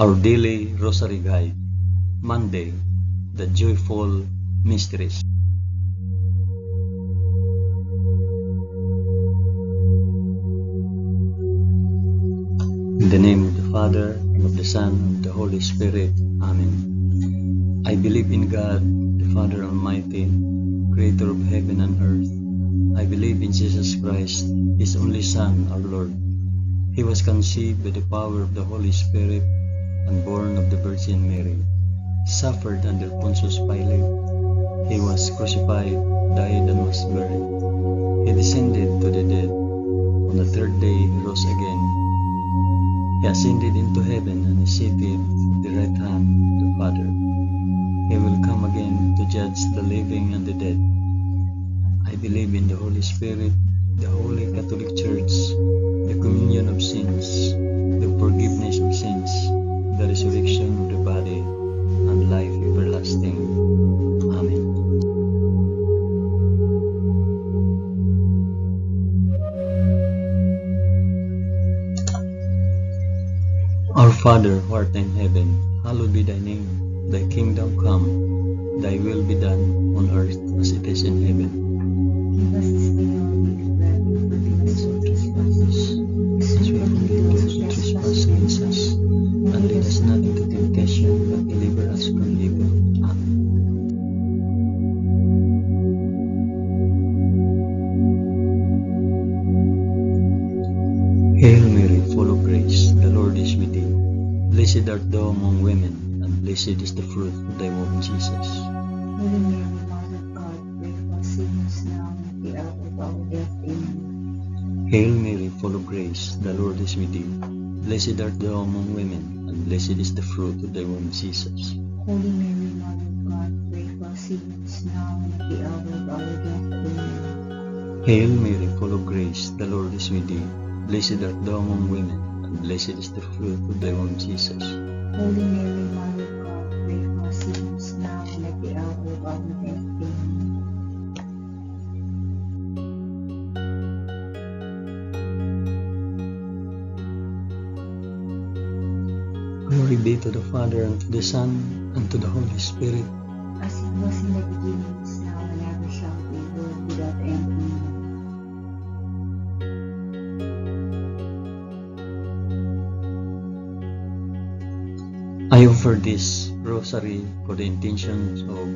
Our daily Rosary Guide, Monday, the Joyful Mysteries. In the name of the Father, and of the Son, and of the Holy Spirit. Amen. I believe in God, the Father Almighty, Creator of heaven and earth. I believe in Jesus Christ, His only Son, our Lord. He was conceived by the power of the Holy Spirit and born of the Virgin Mary, suffered under Pontius Pilate. He was crucified, died, and was buried. He descended to the dead. On the third day he rose again. He ascended into heaven and is seated at the right hand of the Father. He will come again to judge the living and the dead. I believe in the Holy Spirit, the Holy Catholic Church, the communion of sins, the forgiveness of sins, the resurrection of the body, and life everlasting. Amen. Our Father, who art in heaven, hallowed be thy name. Thy kingdom come, thy will be done on earth as it is in heaven. Give us this day our daily bread, and forgive us our trespasses, as we forgive those who trespass against us. And lead us not into temptation, but deliver us from evil. Amen. Hail Mary, full of grace, the Lord is with thee. Blessed art thou among women, and blessed is the fruit of thy womb, Jesus. Holy Mary, Mother of God, pray for us sinners now and at the hour of our death. Amen. Hail Mary, full of grace, the Lord is with thee. Blessed art thou among women, and blessed is the fruit of thy womb, Jesus. Holy Mary, Mother of God, pray for us sinners now and at the hour of our death. Amen. Hail Mary, full of grace, the Lord is with thee. Blessed art thou among women, and blessed is the fruit of thy womb, Jesus. Holy Mary, Mother of God, pray for us sinners now and at the hour of our death. Amen. Glory be to the Father, and to the Son, and to the Holy Spirit. As it was in the beginning, is now, and ever shall be, world without end. Amen. I offer this rosary for the intentions of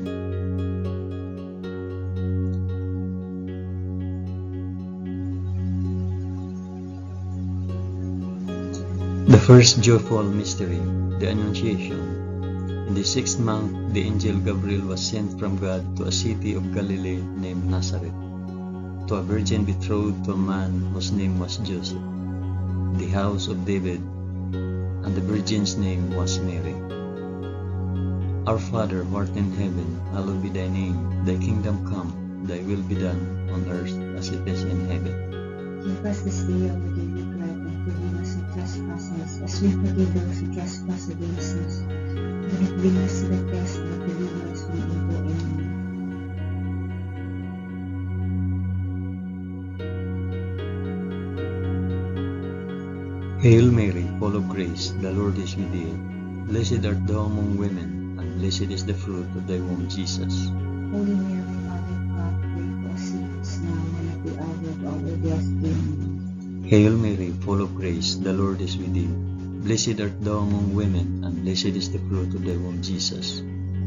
the first joyful mystery, the Annunciation. In the 6th month, the angel Gabriel was sent from God to a city of Galilee named Nazareth, to a virgin betrothed to a man whose name was Joseph, the house of David, and the virgin's name was Mary. Our Father, who art in heaven, hallowed be thy name. Thy kingdom come, thy will be done on earth as it is in heaven. Give us this day our daily bread, and forgive us our trespasses, as we forgive those who trespass against us. Do not bring us to the test, but deliver us from evil. Amen. Hail Mary, full of grace, the Lord is with thee. Blessed art thou among women, and blessed is the fruit of thy womb, Jesus. Holy Mary, Mother of God, pray for us sinners now and at the hour of our death. Amen. Hail Mary, full of grace, the Lord is with thee. Blessed art thou among women, and blessed is the fruit of thy womb, Jesus.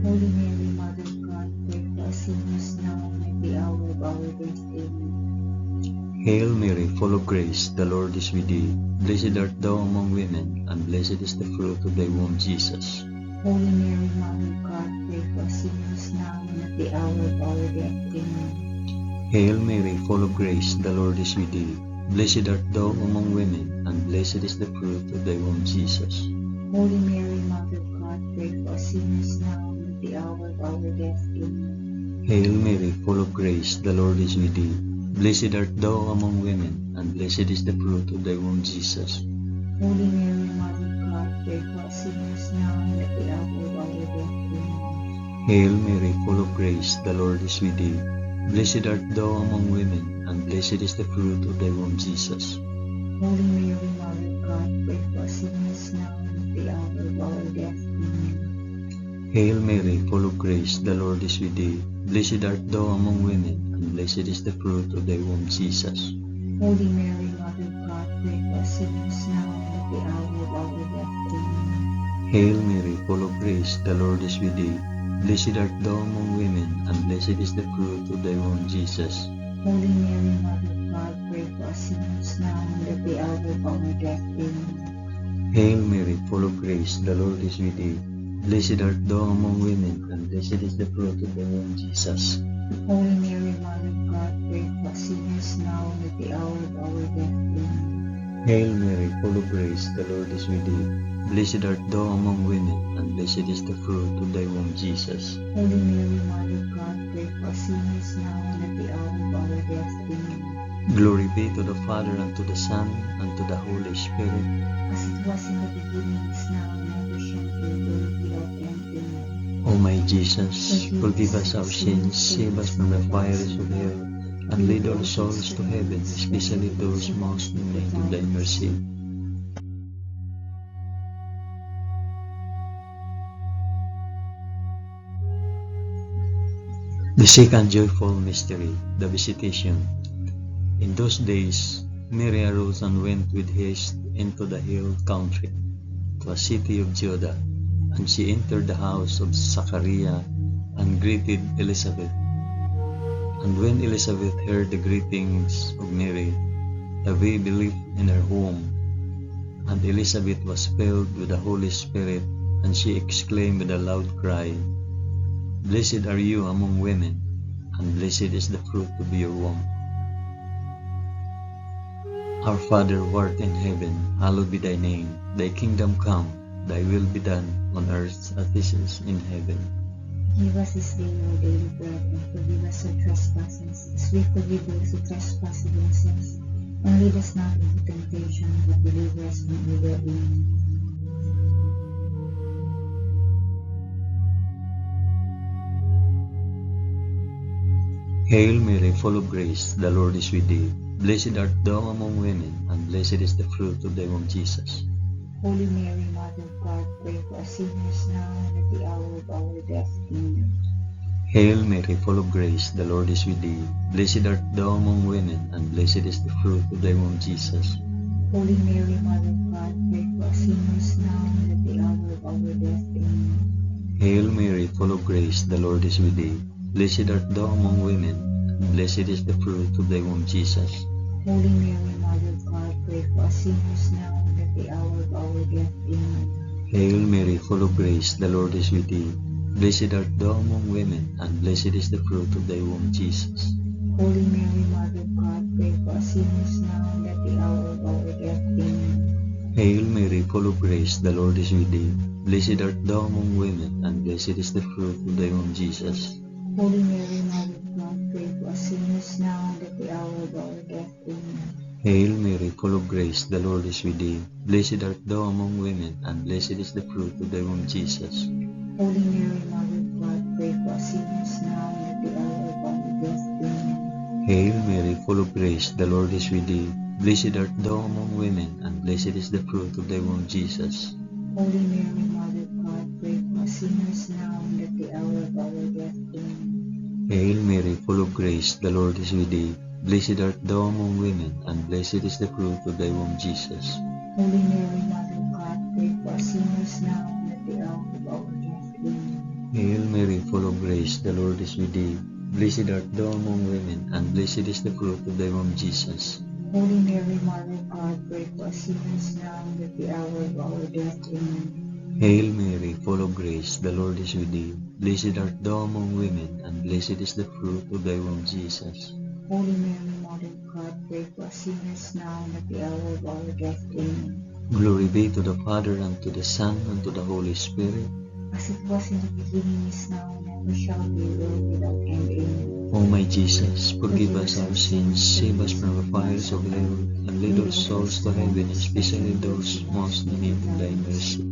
Holy Mary, Mother of God, pray for us sinners now and at the hour of our death. Amen. Hail Mary, full of grace, the Lord is with thee. Blessed art thou among women, and blessed is the fruit of thy womb, Jesus. Holy Mary, Mother of God, pray for us sinners now and at the hour of our death. Amen. Hail Mary, full of grace, the Lord is with thee. Blessed art thou among women, and blessed is the fruit of thy womb, Jesus. Holy Mary, Mother of God, pray for us sinners now and at the hour of our death. Amen. Hail Mary, full of grace, the Lord is with thee. Blessed art thou among women, and blessed is the fruit of thy womb, Jesus. Holy Mary, Mother of God, pray for us sinners now and at the hour of our death. Amen. Hail Mary, full of grace, the Lord is with thee. Blessed art thou among women, and blessed is the fruit of thy womb, Jesus. Holy Mary, Mother of God, pray for us sinners now and at the hour of of our death. Amen. Hail Mary, full of grace, the Lord is with thee. Blessed art thou among women, and blessed is the fruit of thy womb, Jesus. Holy Mary, Mother of God, pray for us sinners now and at the hour of our death. Amen. Hail Mary, full of grace, the Lord is with thee. Blessed art thou among women, and blessed is the fruit of thy womb, Jesus. Holy Mary, Mother of God, pray for us sinners now and at the hour of our death. Amen. Hail Mary, full of grace, the Lord is with thee. Blessed art thou among women, and blessed is the fruit of thy womb, Jesus. Holy Mary, Mother of God, pray for us sinners now and at the hour of our death. Amen. Hail Mary, full of grace, the Lord is with thee. Blessed art thou among women, and blessed is the fruit of thy womb, Jesus. Holy Mary, Mother of God, pray for us sinners now and at the hour of our death. Amen. Glory be to the Father, and to the Son, and to the Holy Spirit. As it was in the beginning, is now, and ever shall be, world without end. Amen. O my Jesus, forgive us our sins, save us from the fires of hell, and lead all souls to heaven, especially those most in need of thy mercy. The second joyful mystery, the Visitation. In those days, Mary arose and went with haste into the hill country, to a city of Judah, and she entered the house of Zachariah and greeted Elizabeth. And when Elizabeth heard the greetings of Mary, the baby leaped in her womb, and Elizabeth was filled with the Holy Spirit, and she exclaimed with a loud cry, Blessed are you among women, and blessed is the fruit of your womb. Our Father who art in heaven, hallowed be thy name. Thy kingdom come, thy will be done, on earth as it is in heaven. Give us this day our daily bread, and forgive us our trespasses, as we forgive those who trespass against us. And lead us not into temptation, but deliver us from evil. Amen. Hail Mary, full of grace, the Lord is with thee. Blessed art thou among women, and blessed is the fruit of thy womb, Jesus. Holy Mary, Mother of God, pray for us sinners now and at the hour of our death. Amen. Hail Mary, full of grace, the Lord is with thee. Blessed art thou among women, and blessed is the fruit of thy womb, Jesus. Holy Mary, Mother of God, pray for us sinners now and at the hour of our death. Amen. Hail Mary, full of grace, the Lord is with thee. Blessed art thou among women, and blessed is the fruit of thy womb, Jesus. Holy Mary, Mother of God, pray for us sinners now and at the hour of our death. Amen. Hail Mary, full of grace, the Lord is with thee. Blessed art thou among women, and blessed is the fruit of thy womb, Jesus. Holy Mary, Mother of God, pray for us sinners now and at the hour of our death. Amen. Hail Mary, full of grace, the Lord is with thee. Blessed art thou among women, and blessed is the fruit of thy womb, Jesus. Holy Mary, Mother of God, pray for us sinners now and at the hour of our death. Amen. Hail Mary, full of grace, the Lord is with thee. Blessed art thou among women, and blessed is the fruit of thy womb, Jesus. Holy Mary, Mother of God, pray for us sinners now and at the hour of our death. Amen. Hail Mary, full of grace, the Lord is with thee. Blessed art thou among women, and blessed is the fruit of thy womb, Jesus. Holy Mary, Mother of God, pray for us sinners now and at the hour of our death. Amen. Hail Mary, full of grace, the Lord is with thee. Blessed art thou among women, and blessed is the fruit of thy womb, Jesus. Holy Mary, Mother of God, pray for us sinners now and at the hour of our death. Amen. Hail Mary, full of grace, the Lord is with thee. Blessed art thou among women, and blessed is the fruit of thy womb, Jesus. Holy Mary, Mother of God, pray for us sinners now and at the hour of our death. Amen. Hail Mary, full of grace, the Lord is with thee. Blessed art thou among women, and blessed is the fruit of thy womb, Jesus. Holy Mary, Mother of God, pray for us sinners now and at the hour of our death. Amen. Glory be to the Father, and to the Son, and to the Holy Spirit. As it was in the beginning, is now, and ever shall be, world without end. Amen. O my Jesus, forgive us our sins, save us from the fires of hell, and lead all souls to heaven, especially those most in need of thy mercy.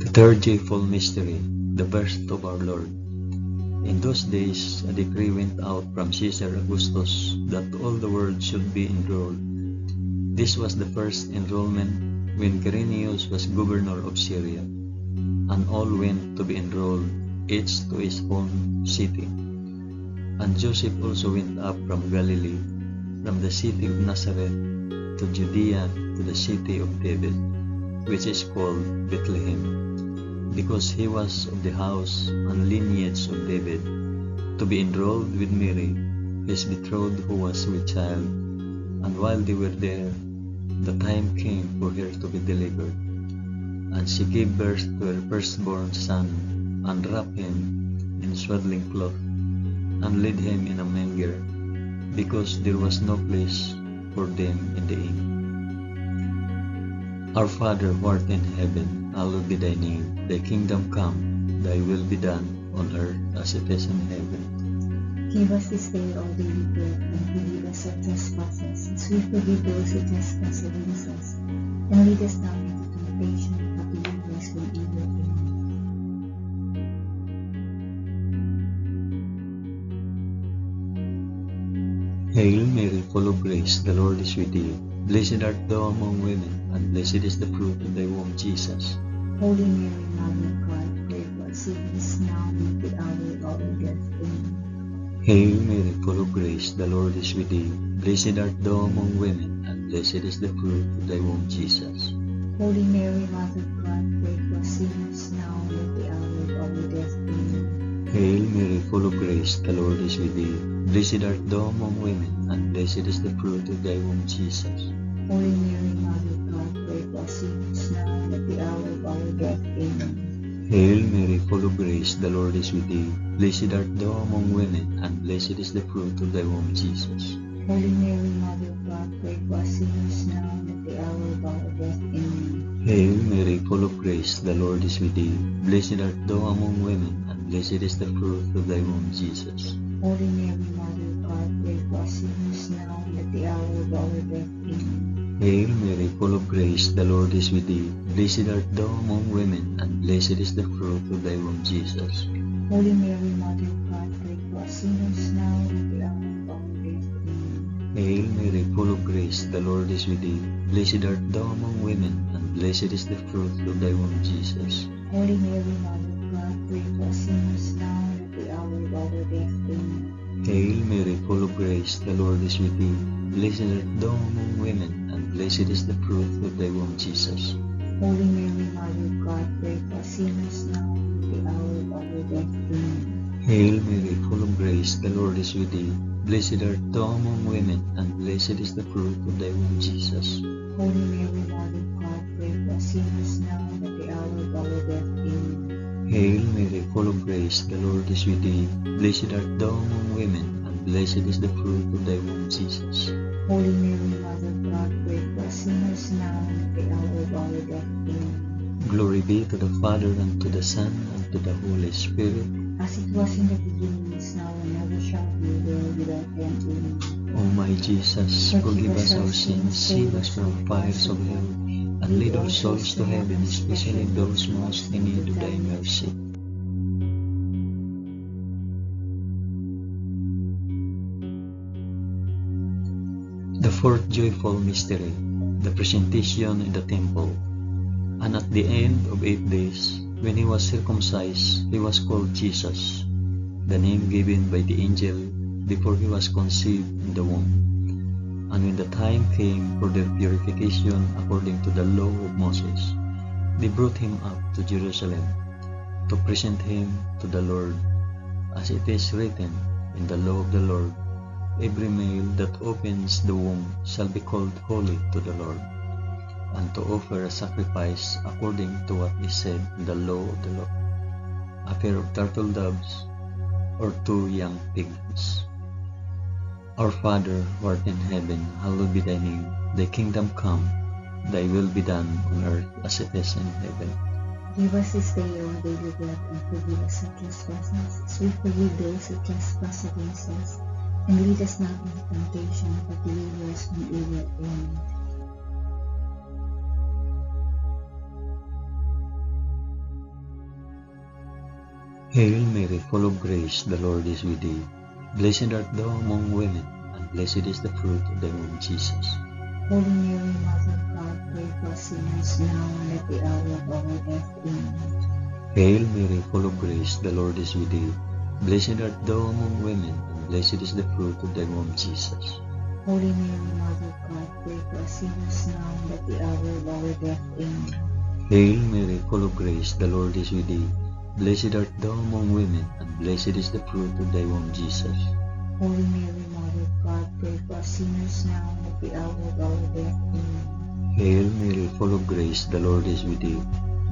The third joyful mystery, the birth of our Lord. In those days, a decree went out from Caesar Augustus that all the world should be enrolled. This was the first enrollment when Quirinius was governor of Syria, and all went to be enrolled, each to his own city. And Joseph also went up from Galilee, from the city of Nazareth to Judea, to the city of David, which is called Bethlehem, because he was of the house and lineage of David, to be enrolled with Mary, his betrothed, who was with child. And while they were there, the time came for her to be delivered. And she gave birth to her firstborn son, and wrapped him in swaddling cloth, and laid him in a manger, because there was no place for them in the inn. Our Father who art in heaven, hallowed be thy name. Thy kingdom come, thy will be done, on earth as it is in heaven. Give us this day our daily bread, and forgive us our trespasses, as we forgive those who trespass against us. And lead us not into temptation, but deliver us from evil. Amen. Hail Mary, full of grace, the Lord is with thee. Blessed art thou among women, and blessed is the fruit of thy womb, Jesus. Holy Mary, Mother of God, pray for us sinners now and at the hour of our death. Amen. Hail Mary, full of grace, the Lord is with thee. Blessed art thou among women, and blessed is the fruit of thy womb, Jesus. Holy Mary, Mother of God, pray for us sinners now and at the hour of our death. Amen. Hail Mary, full of grace, the Lord is with thee. Blessed art thou among women, and blessed is the fruit of thy womb, Jesus. Holy Mary, Mother of God, pray for us sinners now and at the hour of our death. Amen. Hail Mary, full of grace, the Lord is with thee. Blessed art thou among women, and blessed is the fruit of thy womb, Jesus. Holy Mary, Mother of God, pray for us sinners now and at the hour of our death. Amen. Hail Mary, full of grace, the Lord is with thee. Blessed art thou among women, and blessed is the fruit of thy womb, Jesus. Holy Mary, Mother of God, pray for us sinners now and at the hour of our death. Amen. Hail Mary, full of grace, the Lord is with thee. Blessed art thou among women, and blessed is the fruit of thy womb, Jesus. Holy Mary, Mother of God, pray for us sinners now and at the hour of our death. Amen. Hail Mary, full of grace, the Lord is with thee. Blessed art thou among women, and blessed is the fruit of thy womb, Jesus. Holy Mary, Mother of God, pray for us sinners now and at the hour of our death. Amen. Hail Mary, full of grace, the Lord is with thee. Blessed art thou among women, and blessed is the fruit of thy womb, Jesus. Holy Mary, Mother of God, pray for us sinners now and at the hour of our death. Amen. Hail Mary, full of grace, the Lord is with thee. Blessed art thou among women, and blessed is the fruit of thy womb, Jesus. Holy Mary, Mother of God, pray for us sinners now and at the hour of our death. Amen. Hail Mary, full of grace, the Lord is with thee. Blessed art thou among women, and blessed is the fruit of thy womb, Jesus. Holy Mary, Mother of God, pray for us sinners now and at the hour of our death. Amen. Glory be to the Father, and to the Son, and to the Holy Spirit. As it was in the beginning, is now, and ever shall be, world without end. Amen. O my Jesus, forgive us our sins, save us from fires of hell, and lead all souls to heaven, especially those most in need of thy mercy. The fourth joyful mystery, the presentation in the temple. And at the end of 8 days, when he was circumcised, he was called Jesus, the name given by the angel before he was conceived in the womb. And when the time came for their purification according to the law of Moses, they brought him up to Jerusalem to present him to the Lord, as it is written in the law of the Lord, every male that opens the womb shall be called holy to the Lord, and to offer a sacrifice according to what is said in the law of the Lord, a pair of turtle doves or 2 young piglets. Our Father, who art in heaven, hallowed be thy name. Thy kingdom come, thy will be done on earth as it is in heaven. Give us this day our daily bread, and forgive us our trespasses, as we forgive those who trespass against us. And lead us not into temptation, but deliver us from evil. Amen. Hail Mary, full of grace, the Lord is with thee. Blessed art thou among women, and blessed is the fruit of thy womb, Jesus. Holy Mary, Mother of God, pray for us sinners now and at the hour of our death. Amen. Hail Mary, full of grace, the Lord is with thee. Blessed art thou among women, and blessed is the fruit of thy womb, Jesus. Holy Mary, Mother of God, pray for us sinners now and at the hour of our death. Amen. Hail Mary, full of grace, the Lord is with thee. Blessed art thou among women, and blessed is the fruit of thy womb, Jesus. Holy Mary, Mother of God, pray for us sinners now and at the hour of our death. Amen. Hail Mary, full of grace, the Lord is with thee.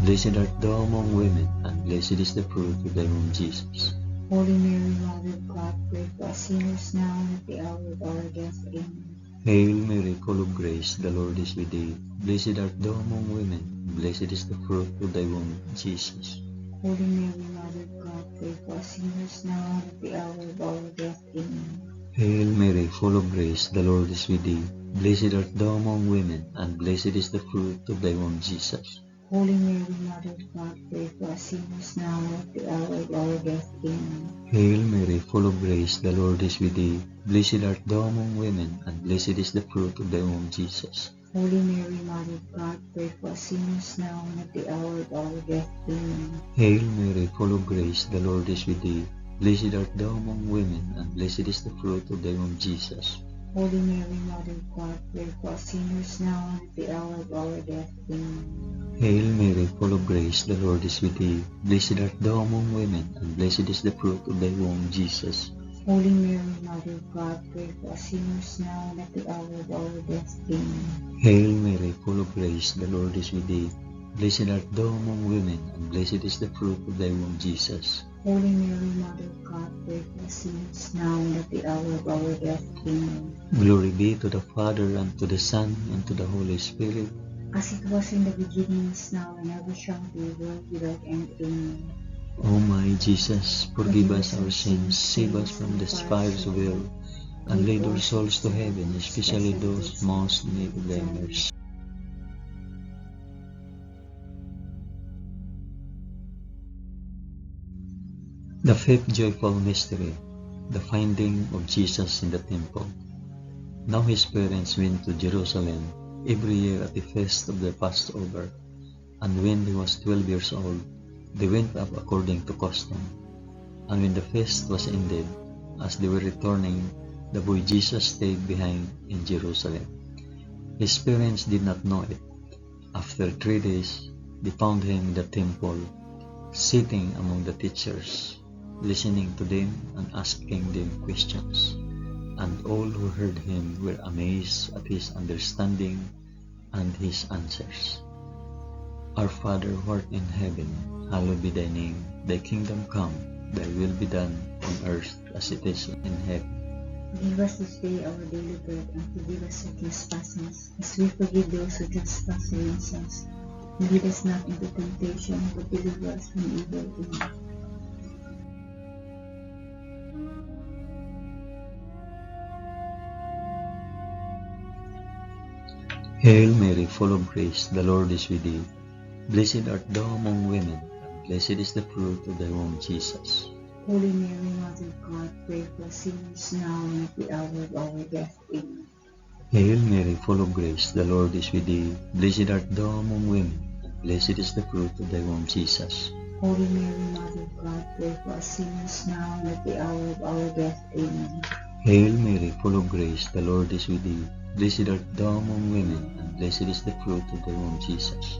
Blessed art thou among women, and blessed is the fruit of thy womb, Jesus. Holy Mary, Mother of God, pray for us sinners now and at the hour of our death. Amen. Hail Mary, full of grace, the Lord is with thee. Blessed art thou among women, and blessed is the fruit of thy womb, Jesus. Holy Mary, Mother of God, pray for us sinners now and at the hour of our death. Amen. Hail Mary, full of grace, the Lord is with thee. Blessed art thou among women, and blessed is the fruit of thy womb, Jesus. Holy Mary, Mother of God, pray for us sinners now and at the hour of our death. Amen. Hail Mary, full of grace, the Lord is with thee. Blessed art thou among women, and blessed is the fruit of thy womb, Jesus. Holy Mary, Mother of God, pray for us sinners now and at the hour of our death. Amen. Hail Mary, full of grace, the Lord is with thee. Blessed art thou among women, and blessed is the fruit of thy womb, Jesus. Holy Mary, Mother of God, pray for us sinners now and at the hour of our death. Amen. Hail Mary, full of grace, the Lord is with thee. Blessed art thou among women, and blessed is the fruit of thy womb, Jesus. Holy Mary, Mother of God, pray for us sinners now and at the hour of our death. Amen. Hail Mary, full of grace, the Lord is with thee. Blessed art thou among women, and blessed is the fruit of thy womb, Jesus. Holy Mary, Mother of God, pray for us sinners now and at the hour of our death. Amen. Glory be to the Father, and to the Son, and to the Holy Spirit. As it was in the beginning, is now, and ever shall be, world without end. Amen. O my Jesus, forgive us our sins, save us from the fires of hell, and lead our souls to heaven, especially those most in need of thy mercy. The fifth joyful mystery, the finding of Jesus in the temple. Now his parents went to Jerusalem every year at the feast of the Passover, and when he was 12 years old, they went up according to custom. And when the feast was ended, as they were returning, the boy Jesus stayed behind in Jerusalem. His parents did not know it. After 3 days, they found him in the temple, sitting among the teachers, listening to them and asking them questions. And all who heard him were amazed at his understanding and his answers. Our Father who art in heaven, hallowed be thy name. Thy kingdom come, thy will be done on earth as it is in heaven. Give us this day our daily bread, and forgive us our trespasses, as we forgive those who trespass against us. And lead us not into temptation, but deliver us from evil. Amen. Hail Mary, full of grace, the Lord is with thee. Blessed art thou among women, and blessed is the fruit of thy womb, Jesus. Holy Mary, Mother of God, pray for us sinners now and at the hour of our death. Amen. Hail Mary, full of grace, the Lord is with thee. Blessed art thou among women, and blessed is the fruit of thy womb, Jesus. Holy Mary, Mother of God, pray for us sinners now and at the hour of our death. Amen. Hail Mary, full of grace, the Lord is with thee. Blessed art thou among women, and blessed is the fruit of thy womb, Jesus.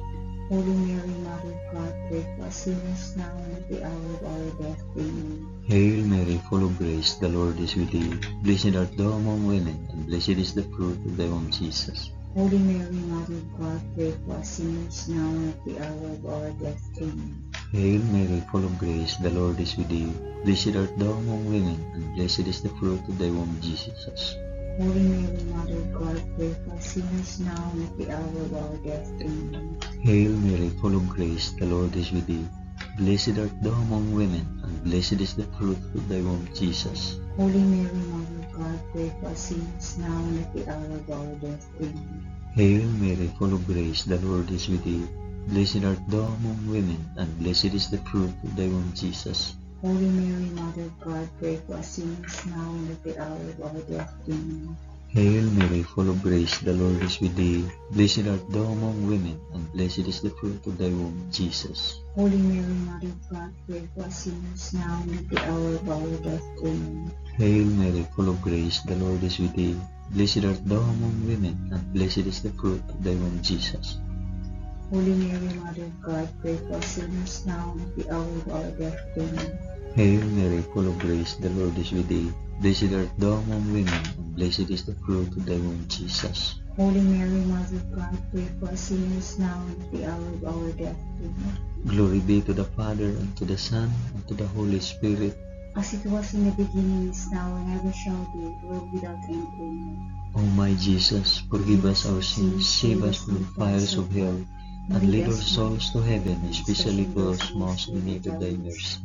Holy Mary, Mother of God, pray for us sinners now and at the hour of our death. Amen. Hail Mary, full of grace, the Lord is with thee. Blessed art thou among women, and blessed is the fruit of thy womb, Jesus. Holy Mary, Mother of God, pray for us sinners now and at the hour of our death. Amen. Hail Mary, full of grace, the Lord is with thee. Blessed art thou among women, and blessed is the fruit of thy womb, Jesus. Holy Mary, Mother of God, pray for us sinners now and at the hour of our death. Amen. Hail Mary, full of grace, the Lord is with thee. Blessed art thou among women, and blessed is the fruit of thy womb, Jesus. Holy Mary, Mother of God, pray for us sinners now and at the hour of our death. Amen. Hail Mary, full of grace, the Lord is with thee. Blessed art thou among women, and blessed is the fruit of thy womb, Jesus. Holy Mary, Mother of God, pray for us sinners now and at the hour of our death. Amen. Hail Mary, full of grace, the Lord is with thee. Blessed art thou among women, and blessed is the fruit of thy womb, Jesus. Holy Mary, Mother of God, pray for us sinners now and at the hour of our death. Amen. Hail Mary, full of grace, the Lord is with thee. Blessed art thou among women, and blessed is the fruit of thy womb, Jesus. Holy Mary, Mother of God, pray for us sinners now and at the hour of our death. Amen. Hail Mary, full of grace, the Lord is with thee. Blessed art thou among women, and blessed is the fruit of thy womb, Jesus. Holy Mary, Mother of God, pray for us sinners now and at the hour of our death. Amen. Glory be to the Father, and to the Son, and to the Holy Spirit. As it was in the beginning, is now, and ever shall be, world without end. Amen. O my Jesus, forgive us our sins, save us from the fires of hell, and lead our souls to heaven, especially those most in need of thy mercy.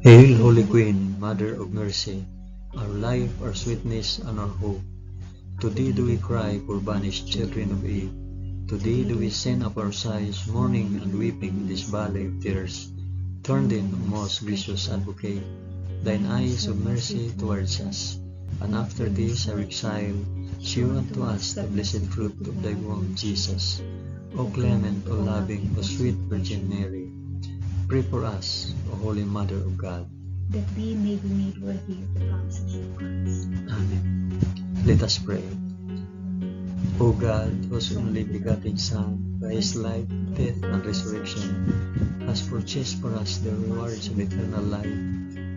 Hail, Holy Queen, Mother of Mercy, our life, our sweetness, and our hope. To thee do we cry, poor banished children of Eve. To thee do we send up our sighs, mourning and weeping in this valley of tears. Turn then, O most gracious Advocate, thine eyes of mercy towards us, and after this our exile, shew unto us the blessed fruit of thy womb, Jesus. O clement, O loving, O sweet Virgin Mary, pray for us, O Holy Mother of God, that we may be made worthy of the promises of Christ. Amen. Let us pray. O God, whose only begotten Son, by his life, death, and resurrection, has purchased for us the rewards of eternal life,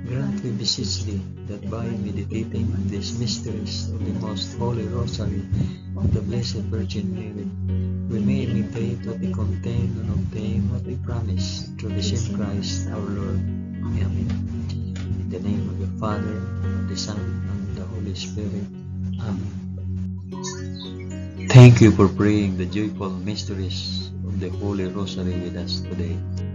grant, we beseech thee, that by meditating on these mysteries of the most holy Rosary of the Blessed Virgin Mary, we may imitate what they contain and obtain what they promise, through the same Christ our Lord. Amen. In the name of the Father, and of the Son, and of the Holy Spirit. Amen. Thank you for praying the joyful mysteries of the Holy Rosary with us today.